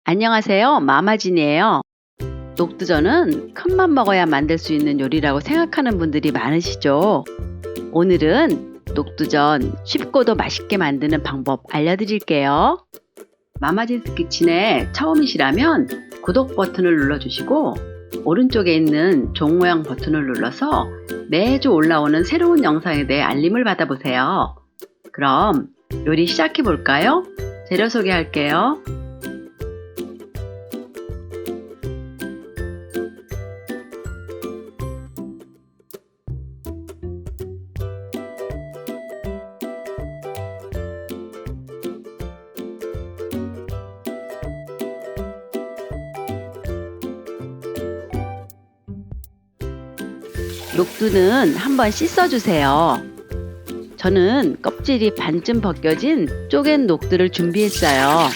안녕하세요. 마마진이에요. 녹두전은 큰맘 먹어야 만들 수 있는 요리라고 생각하는 분들이 많으시죠? 오늘은 녹두전 쉽고도 맛있게 만드는 방법 알려드릴게요. 마마진스 키친에 처음이시라면 구독 버튼을 눌러주시고 오른쪽에 있는 종 모양 버튼을 눌러서 매주 올라오는 새로운 영상에 대해 알림을 받아보세요. 그럼 요리 시작해 볼까요? 재료 소개할게요. 녹두는 한번 씻어주세요. 저는 껍질이 반쯤 벗겨진 쪼갠 녹두를 준비했어요.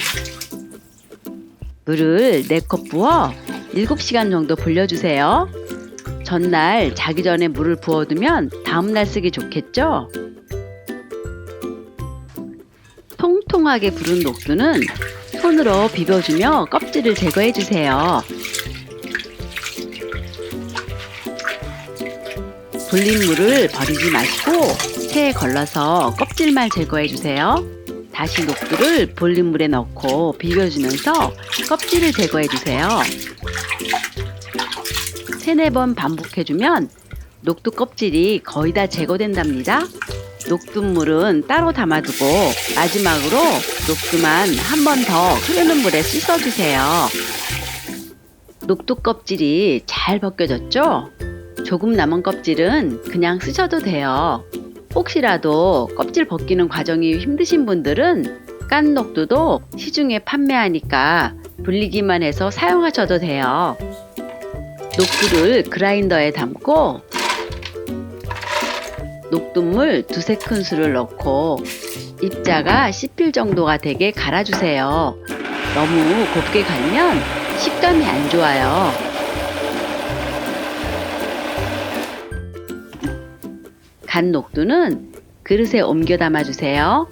물을 4컵 부어 7시간 정도 불려주세요. 전날 자기 전에 물을 부어두면 다음날 쓰기 좋겠죠? 통통하게 부른 녹두는 손으로 비벼주며 껍질을 제거해주세요. 불린 물을 버리지 마시고 체에 걸러서 껍질만 제거해주세요. 다시 녹두를 불린 물에 넣고 비벼주면서 껍질을 제거해주세요. 3-4번 반복해주면 녹두 껍질이 거의 다 제거된답니다. 녹두물은 따로 담아두고 마지막으로 녹두만 한 번 더 흐르는 물에 씻어주세요. 녹두 껍질이 잘 벗겨졌죠? 조금 남은 껍질은 그냥 쓰셔도 돼요. 혹시라도 껍질 벗기는 과정이 힘드신 분들은 깐 녹두도 시중에 판매하니까 불리기만 해서 사용하셔도 돼요. 녹두를 그라인더에 담고 녹두물 2-3큰술을 넣고 입자가 씹힐 정도가 되게 갈아주세요. 너무 곱게 갈면 식감이 안 좋아요. 간 녹두는 그릇에 옮겨 담아주세요.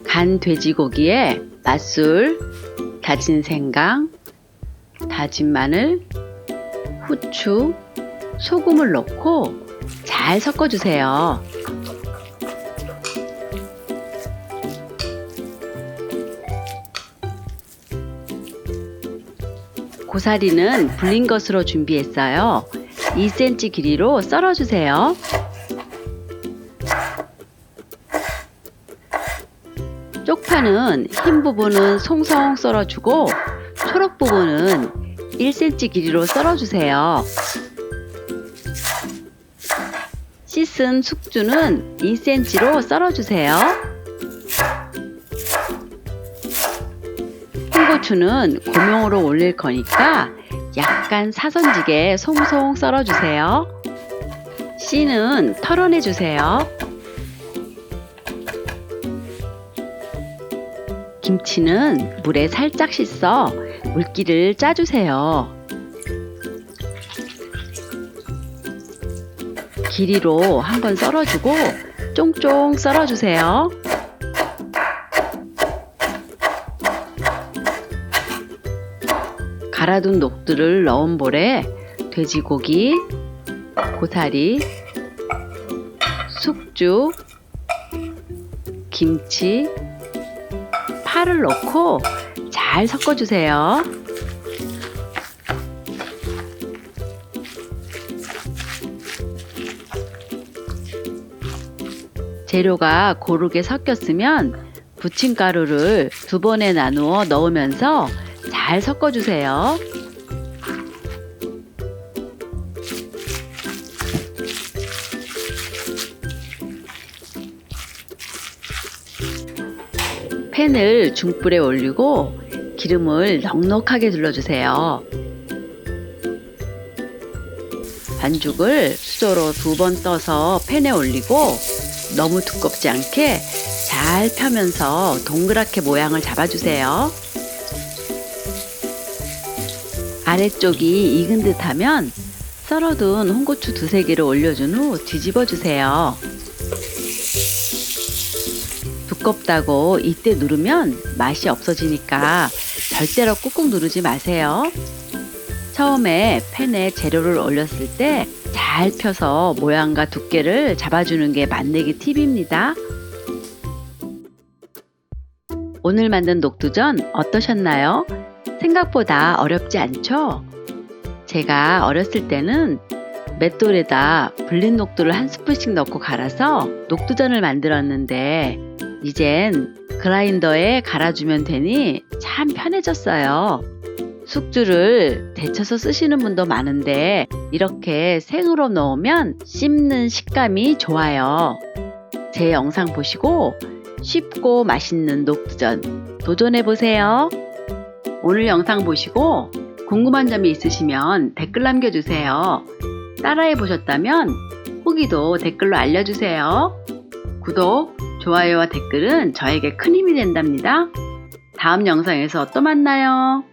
간 돼지고기에 맛술, 다진 생강, 다진 마늘, 후추, 소금을 넣고 잘 섞어주세요. 고사리는 불린 것으로 준비했어요. 2cm 길이로 썰어주세요. 쪽파는 흰 부분은 송송 썰어주고 초록 부분은 1cm 길이로 썰어주세요. 씻은 숙주는 2cm로 썰어주세요. 홍고추는 고명으로 올릴 거니까 약간 사선지게 송송 썰어주세요. 씨는 털어내주세요. 김치는 물에 살짝 씻어 물기를 짜주세요. 길이로 한번 썰어주고 쫑쫑 썰어주세요. 갈아둔 녹두를 넣은 볼에 돼지고기, 고사리, 숙주, 김치, 파를 넣고 잘 섞어주세요. 재료가 고르게 섞였으면 부침가루를 2번에 나누어 넣으면서 잘 섞어주세요. 팬을 중불에 올리고 기름을 넉넉하게 둘러주세요. 반죽을 수저로 2번 떠서 팬에 올리고 너무 두껍지 않게 잘 펴면서 동그랗게 모양을 잡아주세요. 아래쪽이 익은 듯 하면 썰어둔 홍고추 2-3개를 올려준 후 뒤집어 주세요. 두껍다고 이때 누르면 맛이 없어지니까 절대로 꾹꾹 누르지 마세요. 처음에 팬에 재료를 올렸을 때 잘 펴서 모양과 두께를 잡아주는 게 맛내기 팁입니다. 오늘 만든 녹두전 어떠셨나요? 생각보다 어렵지 않죠? 제가 어렸을 때는 맷돌에다 불린 녹두를 한 스푼씩 넣고 갈아서 녹두전을 만들었는데 이젠 그라인더에 갈아주면 되니 참 편해졌어요. 숙주를 데쳐서 쓰시는 분도 많은데 이렇게 생으로 넣으면 씹는 식감이 좋아요. 제 영상 보시고 쉽고 맛있는 녹두전 도전해보세요. 오늘 영상 보시고 궁금한 점이 있으시면 댓글 남겨주세요. 따라해보셨다면 후기도 댓글로 알려주세요. 구독, 좋아요와 댓글은 저에게 큰 힘이 된답니다. 다음 영상에서 또 만나요.